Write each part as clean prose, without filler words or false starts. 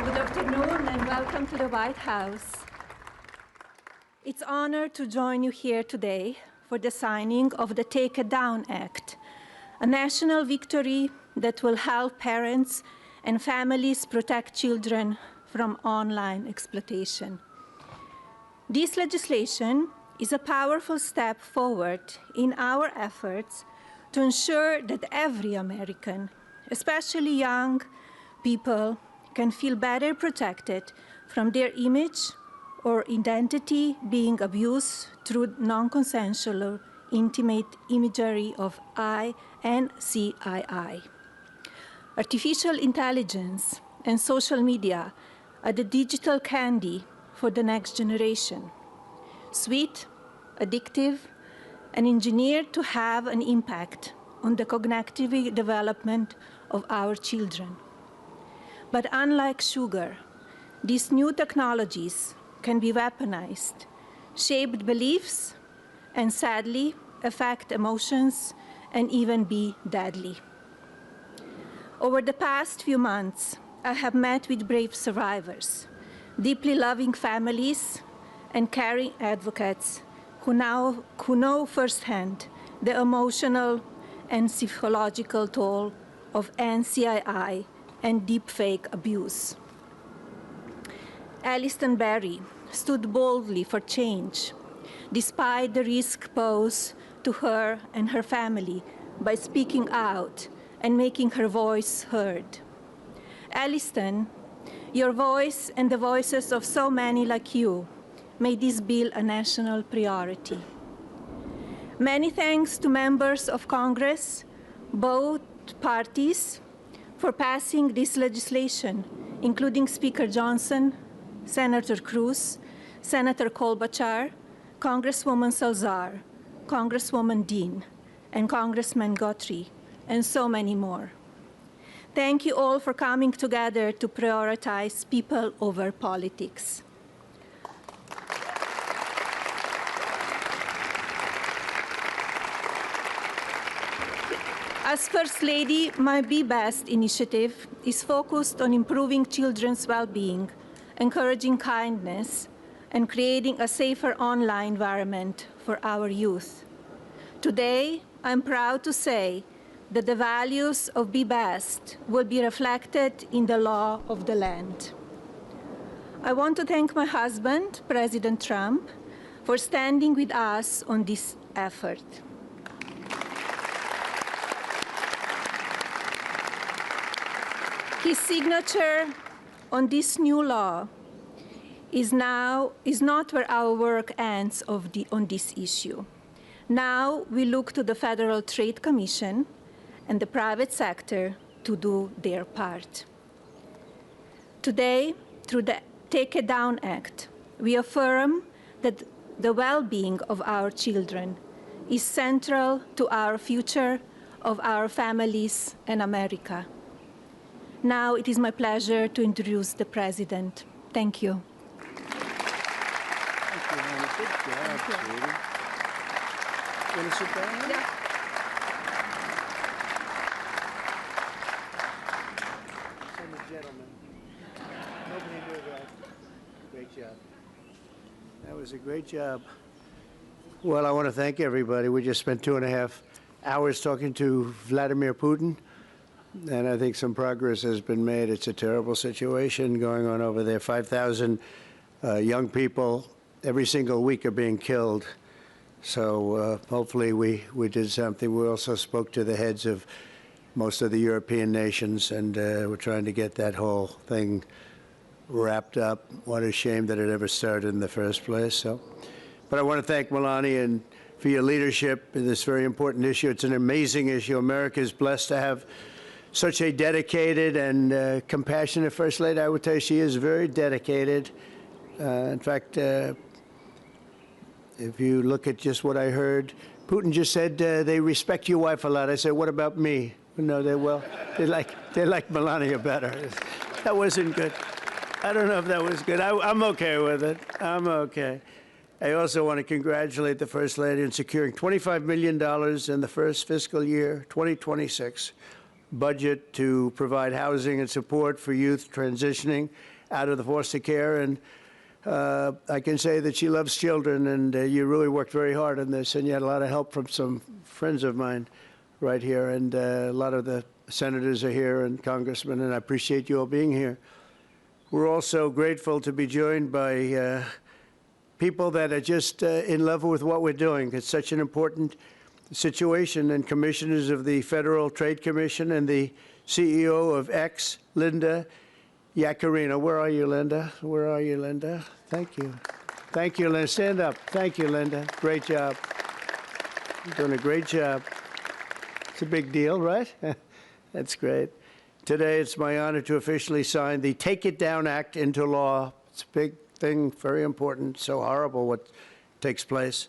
Good afternoon and welcome to the White House. It's an honor to join you here today for the signing of the Take It Down Act, a national victory that will help parents and families protect children from online exploitation. This legislation is a powerful step forward in our efforts to ensure that every American, especially young people, can feel better protected from their image or identity being abused through non-consensual or intimate imagery of I and CII. Artificial intelligence and social media are the digital candy for the next generation. Sweet, addictive, and engineered to have an impact on the cognitive development of our children. But unlike sugar, these new technologies can be weaponized, shape beliefs, and sadly affect emotions and even be deadly. Over the past few months, I have met with brave survivors, deeply loving families, and caring advocates who know firsthand the emotional and psychological toll of NCII and deepfake abuse. Alliston Berry stood boldly for change, despite the risk posed to her and her family by speaking out and making her voice heard. Alliston, your voice and the voices of so many like you made this bill a national priority. Many thanks to members of Congress, both parties, for passing this legislation, including Speaker Johnson, Senator Cruz, Senator Klobuchar, Congresswoman Salazar, Congresswoman Dean, and Congressman Guthrie, and so many more. Thank you all for coming together to prioritize people over politics. As First Lady, my Be Best initiative is focused on improving children's well-being, encouraging kindness, and creating a safer online environment for our youth. Today, I'm proud to say that the values of Be Best will be reflected in the law of the land. I want to thank my husband, President Trump, for standing with us on this effort. His signature on this new law is not where our work ends on this issue. Now we look to the Federal Trade Commission and the private sector to do their part. Today, through the Take It Down Act, we affirm that the well-being of our children is central to our future of our families and America. Now it is my pleasure to introduce the President. Thank you. Thank you, Hannah. Good job, sweetie. You want to sit down? Yeah. Send the gentleman. Nobody knew that. Great job. That was a great job. Well, I want to thank everybody. We just spent 2.5 hours talking to Vladimir Putin. And I think some progress has been made. It's a terrible situation going on over there. 5,000 young people every single week are being killed. So hopefully we did something. We also spoke to the heads of most of the European nations, and we're trying to get that whole thing wrapped up. What a shame that it ever started in the first place. So, but I want to thank Melania and for your leadership in this very important issue. It's an amazing issue. America is blessed to have such a dedicated and compassionate First Lady. I would tell you she is very dedicated. In fact, if you look at just what I heard, Putin just said they respect your wife a lot. I said, what about me? No, they like Melania better. That wasn't good. I don't know if that was good. I'm okay with it. I'm okay. I also want to congratulate the First Lady in securing $25 million in the first fiscal year, 2026, budget to provide housing and support for youth transitioning out of the foster care. And I can say that she loves children, and you really worked very hard on this, and you had a lot of help from some friends of mine right here, and a lot of the senators are here and congressmen, and I appreciate you all being here. We're also grateful to be joined by people that are just in love with what we're doing. It's such an important situation, and commissioners of the Federal Trade Commission and the CEO of X, Linda Yaccarino. Where are you, Linda? Where are you, Linda? Thank you. Thank you, Linda. Stand up. Thank you, Linda. Great job. You're doing a great job. It's a big deal, right? That's great. Today, it's my honor to officially sign the Take It Down Act into law. It's a big thing, very important, so horrible what takes place.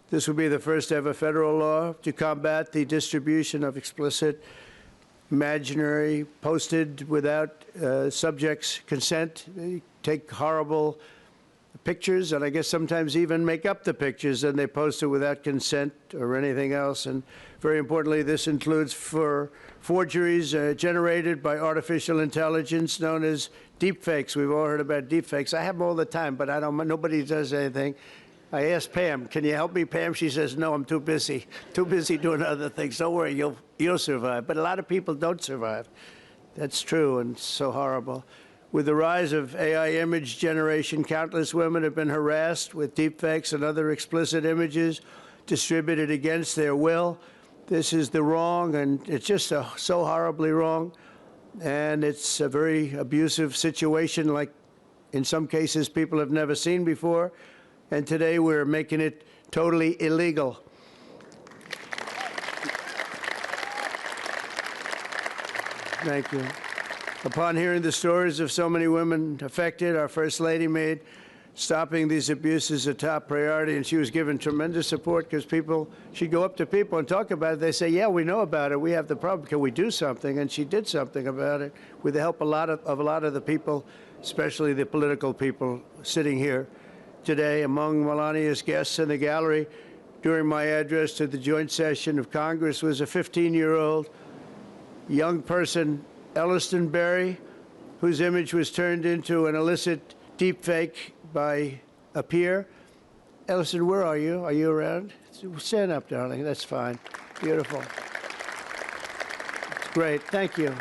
This will be the first ever federal law to combat the distribution of explicit, imaginary, posted without subjects' consent. They take horrible pictures, and I guess sometimes even make up the pictures, and they post it without consent or anything else. And very importantly, this includes for forgeries generated by artificial intelligence known as deepfakes. We've all heard about deepfakes. I have them all the time, but nobody does anything. I asked Pam, can you help me, Pam? She says, no, I'm too busy doing other things. Don't worry, you'll survive. But a lot of people don't survive. That's true, and so horrible. With the rise of AI image generation, countless women have been harassed with deepfakes and other explicit images distributed against their will. This is the wrong, and it's just so horribly wrong. And it's a very abusive situation, like in some cases people have never seen before. And today we're making it totally illegal. Thank you. Upon hearing the stories of so many women affected, our First Lady made stopping these abuses a top priority, and she was given tremendous support because she'd go up to people and talk about it. They say, yeah, we know about it. We have the problem. Can we do something? And she did something about it with the help of a lot of the people, especially the political people sitting here today. Among Melania's guests in the gallery during my address to the joint session of Congress was a 15-year-old young person, Elliston Berry, whose image was turned into an illicit deepfake by a peer. Elliston, where are you? Are you around? Stand up, darling. That's fine. Beautiful. It's great. Thank you.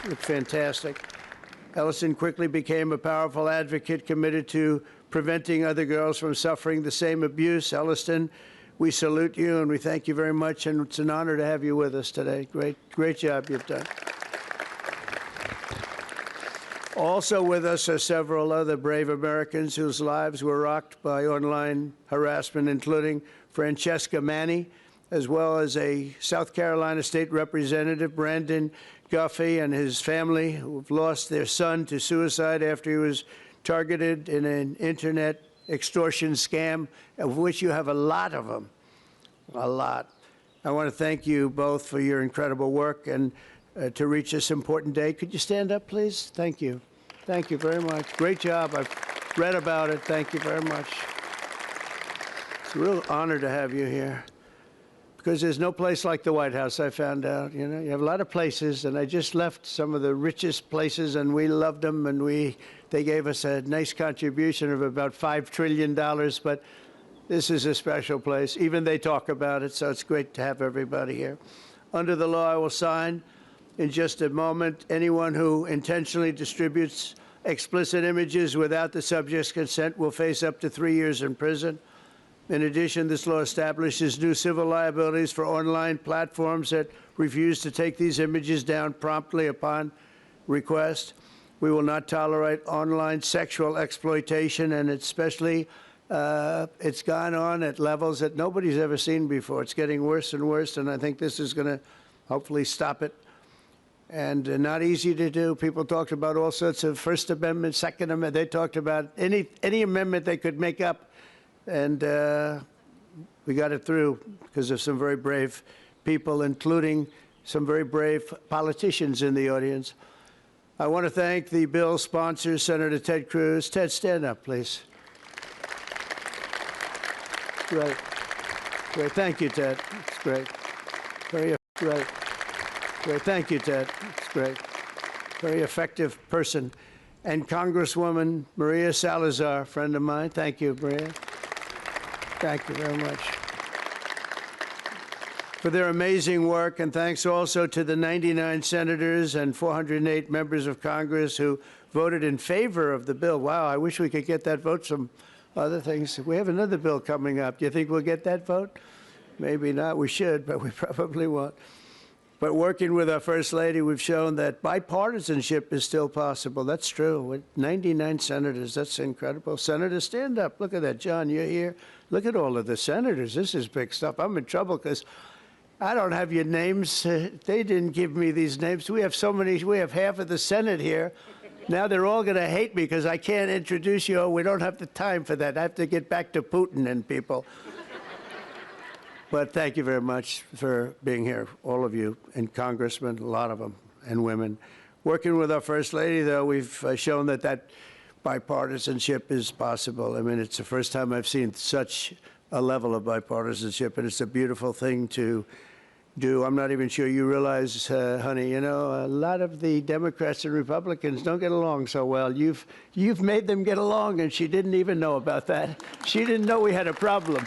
You look fantastic. Elliston quickly became a powerful advocate committed to preventing other girls from suffering the same abuse. Elliston, we salute you and we thank you very much, and it's an honor to have you with us today. Great job you've done. Also with us are several other brave Americans whose lives were rocked by online harassment, including Francesca Manny, as well as a South Carolina State Representative, Brandon Guffey, and his family, who've lost their son to suicide after he was targeted in an internet extortion scam, of which you have a lot of them, a lot. I want to thank you both for your incredible work and to reach this important day. Could you stand up, please? Thank you. Thank you very much. Great job. I've read about it. Thank you very much. It's a real honor to have you here, because there's no place like the White House, I found out. You know, you have a lot of places, and I just left some of the richest places, and we loved them, and they gave us a nice contribution of about $5 trillion, but this is a special place. Even they talk about it, so it's great to have everybody here. Under the law I will sign in just a moment, anyone who intentionally distributes explicit images without the subject's consent will face up to 3 years in prison. In addition, this law establishes new civil liabilities for online platforms that refuse to take these images down promptly upon request. We will not tolerate online sexual exploitation, and especially it's gone on at levels that nobody's ever seen before. It's getting worse and worse, and I think this is going to hopefully stop it. And not easy to do. People talked about all sorts of First Amendment, Second Amendment. They talked about any amendment they could make up, and we got it through because of some very brave people, including some very brave politicians in the audience. I want to thank the bill's sponsors, Senator Ted Cruz. Ted, stand up, please. Great. Great. Thank you, Ted. It's great. Very great. Great. Thank you, Ted. It's great. Very effective person. And Congresswoman Maria Salazar, friend of mine. Thank you, Maria. Thank you very much for their amazing work. And thanks also to the 99 senators and 408 members of Congress who voted in favor of the bill. Wow, I wish we could get that vote. Some other things. We have another bill coming up. Do you think we'll get that vote? Maybe not. We should, but we probably won't. But working with our First Lady, we've shown that bipartisanship is still possible. That's true. With 99 senators, that's incredible. Senators, stand up. Look at that. John, you're here. Look at all of the senators. This is big stuff. I'm in trouble because I don't have your names. They didn't give me these names. We have so many. We have half of the Senate here. Now they're all going to hate me because I can't introduce you. We don't have the time for that. I have to get back to Putin and people. But thank you very much for being here, all of you, and congressmen, a lot of them, and women. Working with our First Lady, though, we've shown that that bipartisanship is possible. I mean, it's the first time I've seen such a level of bipartisanship, and it's a beautiful thing to do. I'm not even sure you realize, honey, you know, a lot of the Democrats and Republicans don't get along so well. You've made them get along, and she didn't even know about that. She didn't know we had a problem.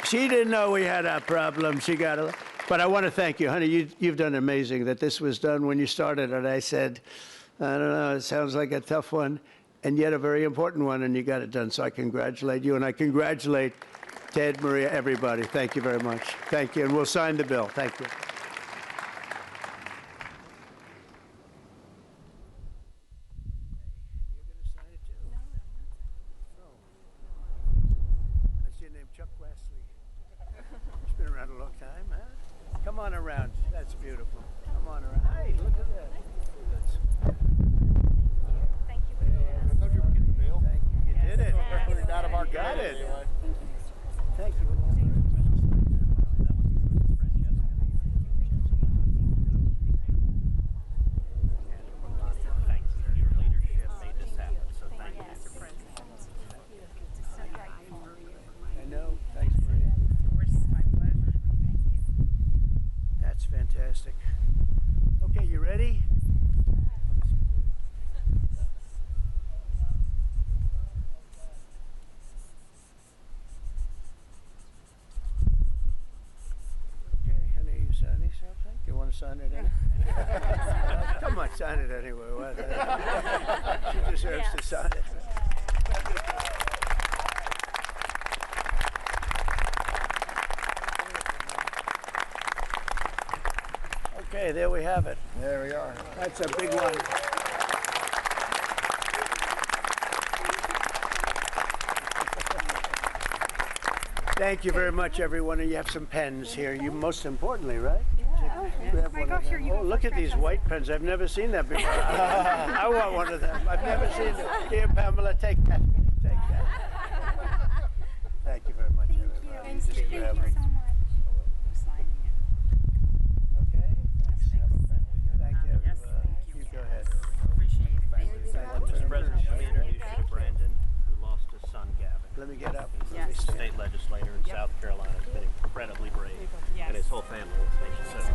She didn't know we had a problem. She got it. But I want to thank you, honey. You've done amazing that this was done when you started. And I said, I don't know, it sounds like a tough one, and yet a very important one, and you got it done. So I congratulate you, and I congratulate Ted, Maria, everybody. Thank you very much. Thank you. And we'll sign the bill. Thank you. Come on around. That's beautiful. Come on around. Hey, look at that. Thank you. I told you we were getting the bill. Thank you. You did it. We got him our Got it. anyway. Thank you. Thanks. Your leadership made this happen, so thank you. I know. Thanks, Maria. Of course, my pleasure. That's fantastic. Okay, you ready? Okay, honey, are you signing something? You want to sign it anyway? Come on, sign it anyway. What? She deserves to sign it. Okay, there we have it. There we are. That's a big one. Thank you very much, everyone. And you have some pens here. You most importantly, right? Grab one of them. Oh, look at these white pens. I've never seen that before. I want one of them. I've never seen it. Here, Pamela, take that. Take that. Thank you very much, everybody. Thank you. Thank you grab so it. much. Signing it. Okay. Thanks. Thank you, Yes, everybody. thank you. You go ahead. Appreciate it. Thank you. Mr. President, let me introduce you to Brandon, who lost his son, Gavin. Let me get up. Yes. He's a state legislator in South Carolina. He's been incredibly brave, Yes. and his whole family. Thank you so much.